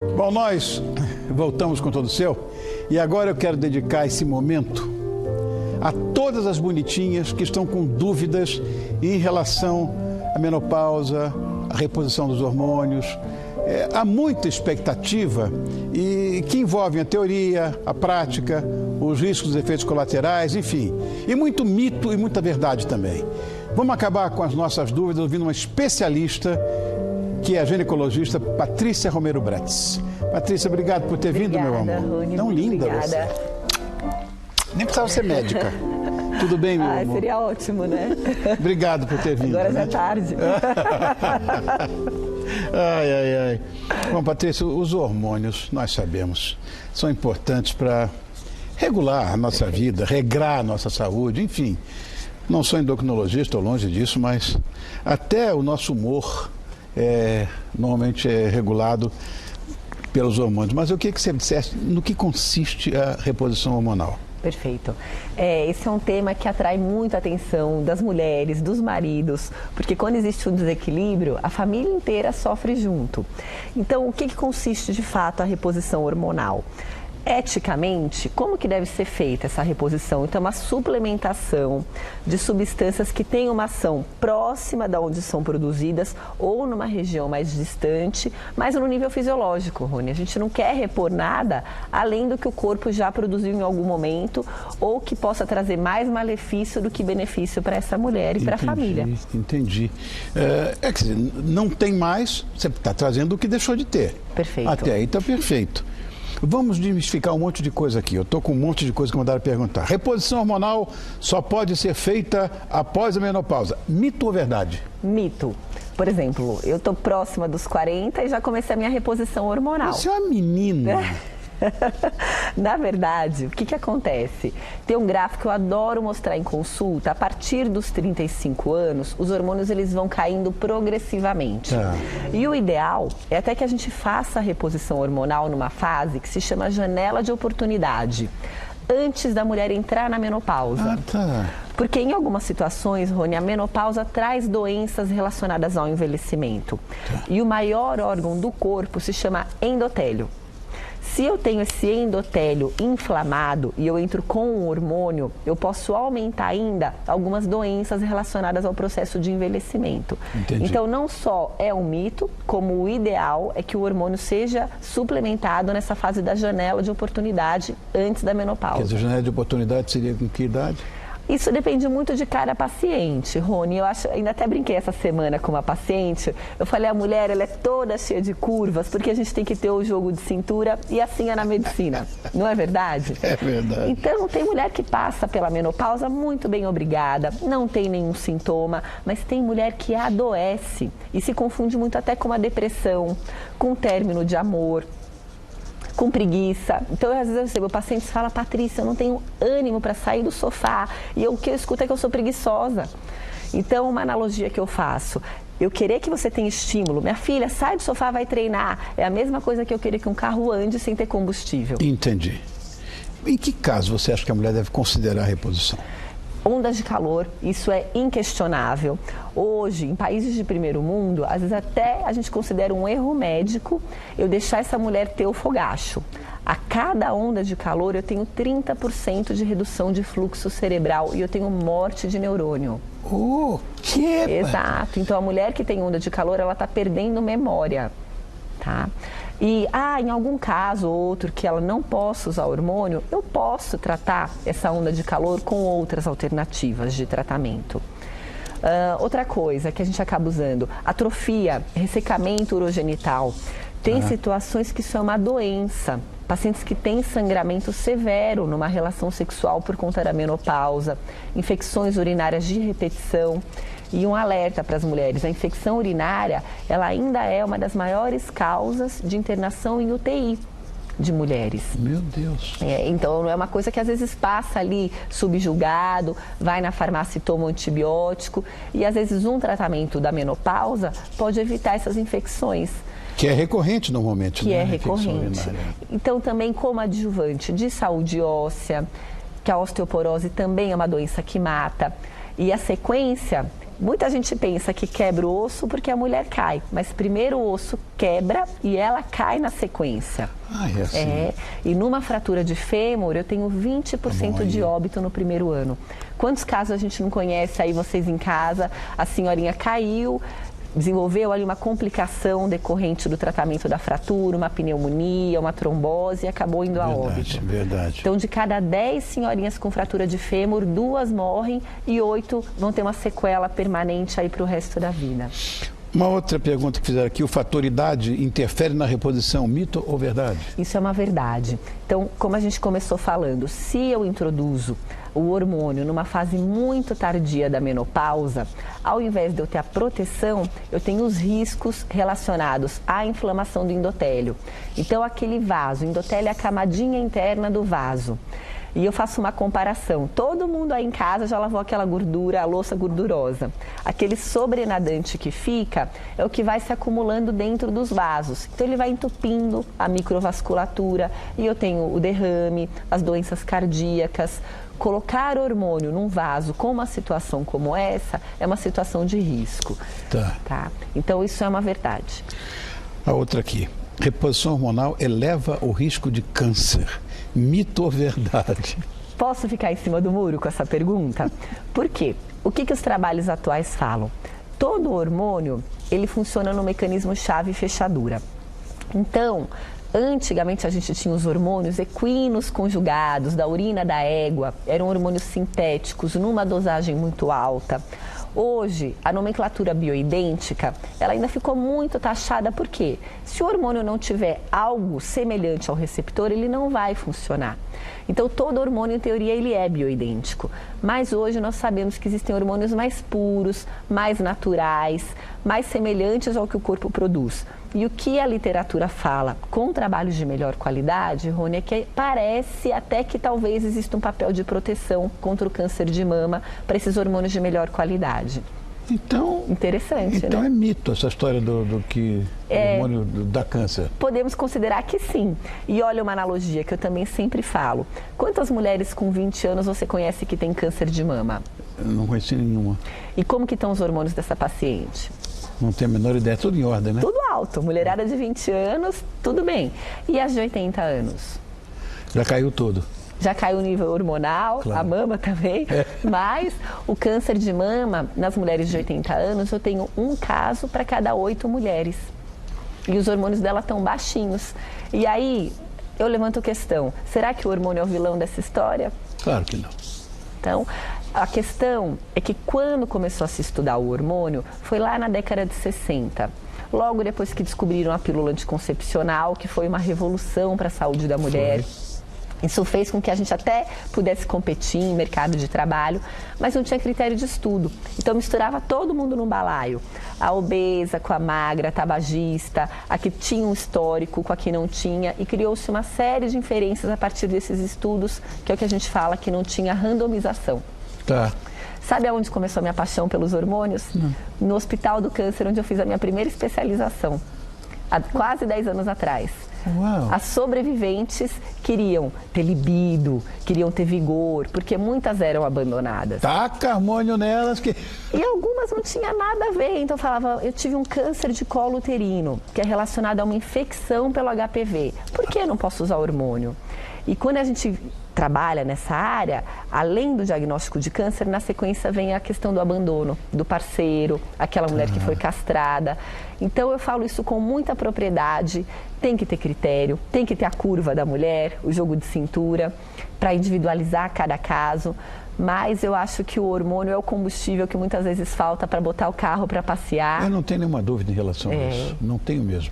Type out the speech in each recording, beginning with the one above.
Bom, nós voltamos com todo o seu e agora eu quero dedicar esse momento a todas as bonitinhas que estão com dúvidas em relação à menopausa, à reposição dos hormônios. Há muita expectativa e que envolvem a teoria, a prática, os riscos, os efeitos colaterais, enfim. E muito mito e muita verdade também. Vamos acabar com as nossas dúvidas ouvindo uma especialista, que é a ginecologista Patrícia Romero Bretz. Patrícia, obrigado por ter vindo, meu amor. Rony, tão linda obrigada. Você. Nem precisava ser médica. Tudo bem, meu amor? Seria ótimo, né? Obrigado por ter vindo. Agora já é tarde. Ai. Bom, Patrícia, os hormônios, nós sabemos, são importantes para regular a nossa vida, regrar a nossa saúde, enfim. Não sou endocrinologista, estou longe disso, mas até o nosso humor normalmente é regulado pelos hormônios. Mas eu queria que você dissesse no que consiste a reposição hormonal. Perfeito. Esse é um tema que atrai muita atenção das mulheres, dos maridos, porque quando existe um desequilíbrio, a família inteira sofre junto. Então, o que consiste de fato a reposição hormonal? Eticamente, como que deve ser feita essa reposição? Então, uma suplementação de substâncias que têm uma ação próxima da onde são produzidas ou numa região mais distante, mas no nível fisiológico, Rony. A gente não quer repor nada além do que o corpo já produziu em algum momento ou que possa trazer mais malefício do que benefício para essa mulher e para a família. Entendi. Quer dizer, não tem mais, você está trazendo o que deixou de ter. Perfeito. Até aí está perfeito. Vamos desmistificar um monte de coisa aqui. Eu estou com um monte de coisa que mandaram perguntar. Reposição hormonal só pode ser feita após a menopausa. Mito ou verdade? Mito. Por exemplo, eu estou próxima dos 40 e já comecei a minha reposição hormonal. Você é uma menina. Na verdade, o que acontece? Tem um gráfico que eu adoro mostrar em consulta. A partir dos 35 anos, os hormônios eles vão caindo progressivamente. E o ideal é até que a gente faça a reposição hormonal numa fase que se chama janela de oportunidade, antes da mulher entrar na menopausa. Porque em algumas situações, Rony, a menopausa traz doenças relacionadas ao envelhecimento. E o maior órgão do corpo se chama endotélio. Se eu tenho esse endotélio inflamado e eu entro com um hormônio, eu posso aumentar ainda algumas doenças relacionadas ao processo de envelhecimento. Entendi. Então, não só é um mito, como o ideal é que o hormônio seja suplementado nessa fase da janela de oportunidade antes da menopausa. Quer dizer, a janela de oportunidade seria com que idade? Isso depende muito de cada paciente, Rony. Eu ainda até brinquei essa semana com uma paciente. Eu falei, a mulher ela é toda cheia de curvas, porque a gente tem que ter o jogo de cintura e assim é na medicina. Não é verdade? É verdade. Então, tem mulher que passa pela menopausa muito bem obrigada, não tem nenhum sintoma, mas tem mulher que adoece e se confunde muito até com uma depressão, com um término de amor, com preguiça. Então, às vezes eu recebo pacientes que falam, Patrícia, eu não tenho ânimo para sair do sofá. E o que eu escuto é que eu sou preguiçosa. Então, uma analogia que eu faço, eu querer que você tenha estímulo. Minha filha, sai do sofá, vai treinar. É a mesma coisa que eu querer que um carro ande sem ter combustível. Entendi. Em que caso você acha que a mulher deve considerar a reposição? Ondas de calor, isso é inquestionável. Hoje, em países de primeiro mundo, às vezes até a gente considera um erro médico eu deixar essa mulher ter o fogacho. A cada onda de calor eu tenho 30% de redução de fluxo cerebral e eu tenho morte de neurônio. Que? Exato. Então, a mulher que tem onda de calor, ela está perdendo memória, tá? E, em algum caso ou outro que ela não possa usar hormônio, eu posso tratar essa onda de calor com outras alternativas de tratamento. Outra coisa que a gente acaba usando, atrofia, ressecamento urogenital. Tem situações que isso é uma doença. Pacientes que têm sangramento severo numa relação sexual por conta da menopausa, infecções urinárias de repetição. E um alerta para as mulheres, a infecção urinária, ela ainda é uma das maiores causas de internação em UTI de mulheres. Meu Deus. Então, não é uma coisa que às vezes passa ali subjugado, vai na farmácia e toma um antibiótico. E às vezes um tratamento da menopausa pode evitar essas infecções. Que é recorrente normalmente, né? Que é recorrente. Então, também como adjuvante de saúde óssea, que a osteoporose também é uma doença que mata. E a sequência Muita gente pensa que quebra o osso porque a mulher cai, mas primeiro o osso quebra e ela cai na sequência. É assim. E numa fratura de fêmur, eu tenho 20% de óbito no primeiro ano. Quantos casos a gente não conhece aí, vocês em casa, a senhorinha caiu, desenvolveu ali uma complicação decorrente do tratamento da fratura, uma pneumonia, uma trombose e acabou indo a óbito. Verdade. Então, de cada 10 senhorinhas com fratura de fêmur, 2 morrem e 8 vão ter uma sequela permanente aí para o resto da vida. Uma outra pergunta que fizeram aqui, o fator idade interfere na reposição, mito ou verdade? Isso é uma verdade. Então, como a gente começou falando, se eu introduzo o hormônio numa fase muito tardia da menopausa, ao invés de eu ter a proteção, eu tenho os riscos relacionados à inflamação do endotélio. Então, aquele vaso, o endotélio é a camadinha interna do vaso. E eu faço uma comparação. Todo mundo aí em casa já lavou aquela gordura, a louça gordurosa. Aquele sobrenadante que fica é o que vai se acumulando dentro dos vasos. Então ele vai entupindo a microvasculatura e eu tenho o derrame, as doenças cardíacas. Colocar hormônio num vaso com uma situação como essa é uma situação de risco. Tá? Então isso é uma verdade. A outra aqui. Reposição hormonal eleva o risco de câncer. Mito ou verdade? Posso ficar em cima do muro com essa pergunta? Por quê? O que os trabalhos atuais falam? Todo hormônio, ele funciona no mecanismo chave e fechadura. Então, antigamente a gente tinha os hormônios equinos conjugados, da urina da égua, eram hormônios sintéticos, numa dosagem muito alta. Hoje, a nomenclatura bioidêntica, ela ainda ficou muito taxada, porque se o hormônio não tiver algo semelhante ao receptor, ele não vai funcionar. Então, todo hormônio, em teoria, ele é bioidêntico. Mas hoje nós sabemos que existem hormônios mais puros, mais naturais, mais semelhantes ao que o corpo produz. E o que a literatura fala com trabalhos de melhor qualidade, Rony, é que parece até que talvez exista um papel de proteção contra o câncer de mama para esses hormônios de melhor qualidade. Então, interessante, então né? É mito essa história do que o hormônio dá câncer. Podemos considerar que sim. E olha uma analogia que eu também sempre falo. Quantas mulheres com 20 anos você conhece que tem câncer de mama? Eu não conheci nenhuma. E como que estão os hormônios dessa paciente? Não tenho a menor ideia, tudo em ordem, né? Tudo alto. Mulherada de 20 anos, tudo bem. E as de 80 anos? Já caiu tudo. Já caiu o nível hormonal, claro. A mama também, mas o câncer de mama, nas mulheres de 80 anos, eu tenho um caso para cada 8 mulheres. E os hormônios dela estão baixinhos. E aí, eu levanto a questão, será que o hormônio é o vilão dessa história? Claro que não. Então, a questão é que quando começou a se estudar o hormônio, foi lá na década de 60. Logo depois que descobriram a pílula anticoncepcional, que foi uma revolução para a saúde da mulher. Isso fez com que a gente até pudesse competir em mercado de trabalho, mas não tinha critério de estudo. Então misturava todo mundo num balaio. A obesa com a magra, a tabagista, a que tinha um histórico com a que não tinha. E criou-se uma série de inferências a partir desses estudos, que é o que a gente fala que não tinha randomização. Tá. Sabe aonde começou a minha paixão pelos hormônios? No Hospital do Câncer, onde eu fiz a minha primeira especialização, há quase 10 anos atrás. Uau. As sobreviventes queriam ter libido, queriam ter vigor, porque muitas eram abandonadas. Taca hormônio nelas que... E algumas não tinha nada a ver. Então eu falava, eu tive um câncer de colo uterino, que é relacionado a uma infecção pelo HPV. Por que eu não posso usar hormônio? E quando a gente trabalha nessa área, além do diagnóstico de câncer, na sequência vem a questão do abandono do parceiro, aquela mulher que foi castrada. Então eu falo isso com muita propriedade, tem que ter critério, tem que ter a curva da mulher, o jogo de cintura, para individualizar cada caso. Mas eu acho que o hormônio é o combustível que muitas vezes falta para botar o carro para passear. Eu não tenho nenhuma dúvida em relação a isso, não tenho mesmo.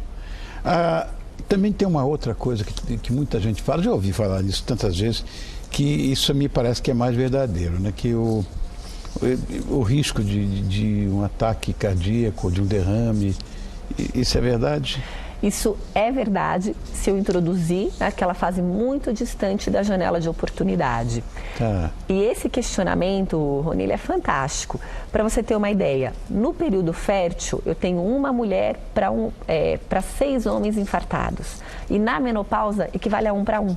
Também tem uma outra coisa que muita gente fala, já ouvi falar disso tantas vezes, que isso me parece que é mais verdadeiro, né? Que o risco de um ataque cardíaco, de um derrame, isso é verdade? Isso é verdade se eu introduzir naquela fase muito distante da janela de oportunidade. Tá. E esse questionamento, Rony, ele é fantástico. Para você ter uma ideia, no período fértil, eu tenho uma mulher para 6 homens infartados. E na menopausa, equivale a 1 para 1.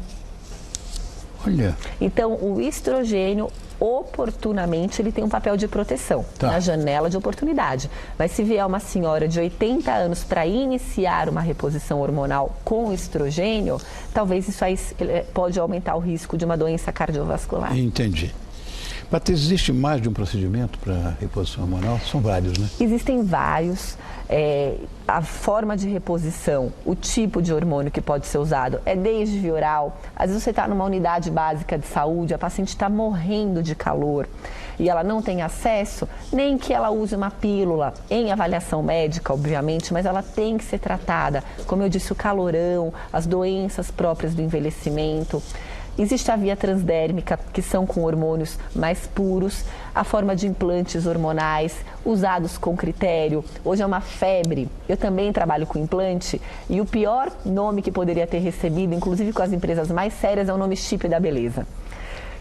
Olha. Então, o estrogênio, oportunamente, ele tem um papel de proteção, na janela de oportunidade. Mas se vier uma senhora de 80 anos para iniciar uma reposição hormonal com estrogênio, talvez isso aí pode aumentar o risco de uma doença cardiovascular. Entendi. Patrícia, existe mais de um procedimento para reposição hormonal? São vários, né? Existem vários. A forma de reposição, o tipo de hormônio que pode ser usado é desde via oral. Às vezes você está numa unidade básica de saúde, a paciente está morrendo de calor e ela não tem acesso, nem que ela use uma pílula em avaliação médica, obviamente, mas ela tem que ser tratada. Como eu disse, o calorão, as doenças próprias do envelhecimento. Existe a via transdérmica, que são com hormônios mais puros, a forma de implantes hormonais, usados com critério. Hoje é uma febre, eu também trabalho com implante, e o pior nome que poderia ter recebido, inclusive com as empresas mais sérias, é o nome chip da beleza.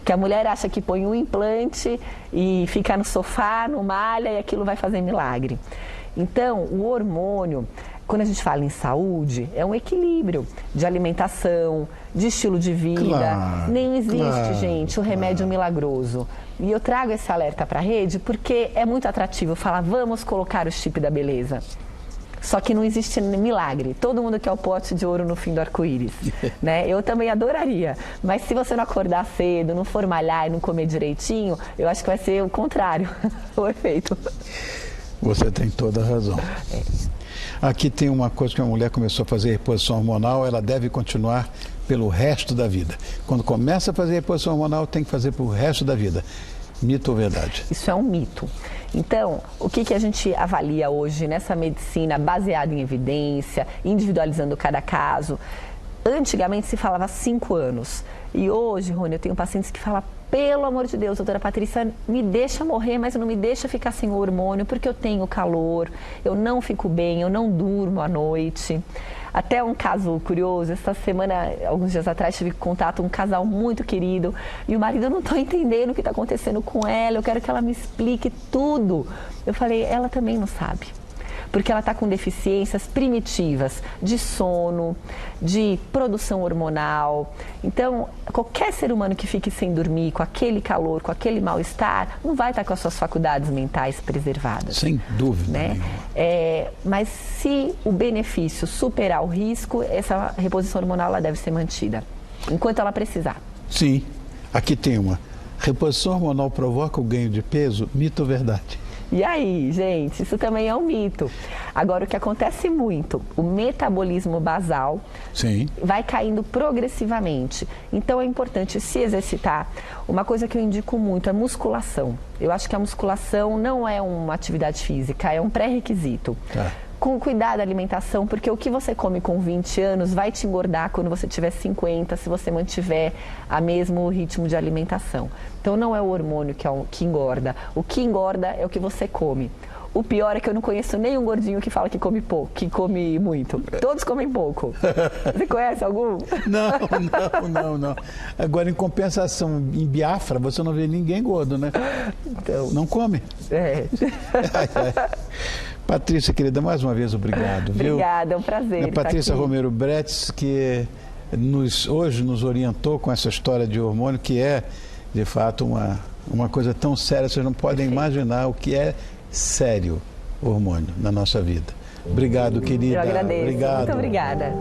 Que a mulher acha que põe um implante e fica no sofá, no malha, e aquilo vai fazer milagre. Então, o hormônio, quando a gente fala em saúde, é um equilíbrio de alimentação, de estilo de vida. Claro, nem existe, gente, o remédio milagroso. E eu trago esse alerta para a rede porque é muito atrativo falar, vamos colocar o chip da beleza. Só que não existe milagre. Todo mundo quer o pote de ouro no fim do arco-íris, né? Eu também adoraria. Mas se você não acordar cedo, não for malhar e não comer direitinho, eu acho que vai ser o contrário, o efeito. Você tem toda a razão. Aqui tem uma coisa que a mulher começou a fazer reposição hormonal, ela deve continuar pelo resto da vida. Quando começa a fazer reposição hormonal, tem que fazer pelo resto da vida. Mito ou verdade? Isso é um mito. Então, o que a gente avalia hoje nessa medicina baseada em evidência, individualizando cada caso? Antigamente se falava 5 anos. E hoje, Rony, eu tenho pacientes que falam, pelo amor de Deus, doutora Patrícia, me deixa morrer, mas não me deixa ficar sem o hormônio, porque eu tenho calor, eu não fico bem, eu não durmo à noite. Até um caso curioso, essa semana, alguns dias atrás, tive contato com um casal muito querido e o marido, eu não estou entendendo o que está acontecendo com ela, eu quero que ela me explique tudo. Eu falei, ela também não sabe. Porque ela está com deficiências primitivas de sono, de produção hormonal. Então, qualquer ser humano que fique sem dormir, com aquele calor, com aquele mal-estar, não vai estar com as suas faculdades mentais preservadas. Sem dúvida né? Mas se o benefício superar o risco, essa reposição hormonal ela deve ser mantida, enquanto ela precisar. Sim. Aqui tem uma. Reposição hormonal provoca o ganho de peso? Mito ou verdade? E aí, gente, isso também é um mito. Agora, o que acontece muito, o metabolismo basal vai caindo progressivamente. Então, é importante se exercitar. Uma coisa que eu indico muito é musculação. Eu acho que a musculação não é uma atividade física, é um pré-requisito. Com cuidado da alimentação, porque o que você come com 20 anos vai te engordar quando você tiver 50, se você mantiver o mesmo ritmo de alimentação. Então não é o hormônio que engorda, o que engorda é o que você come. O pior é que eu não conheço nenhum gordinho que fala que come pouco, que come muito. Todos comem pouco. Você conhece algum? Não. Agora, em compensação, em Biafra, você não vê ninguém gordo, né? Então, não come. Patrícia, querida, mais uma vez, obrigado. Obrigada, é um prazer. A Patrícia Romero Bretz, que hoje nos orientou com essa história de hormônio, que é, de fato, uma coisa tão séria, vocês não podem imaginar o que é sério o hormônio na nossa vida. Obrigado, querida. Eu agradeço. Obrigado. Muito obrigada.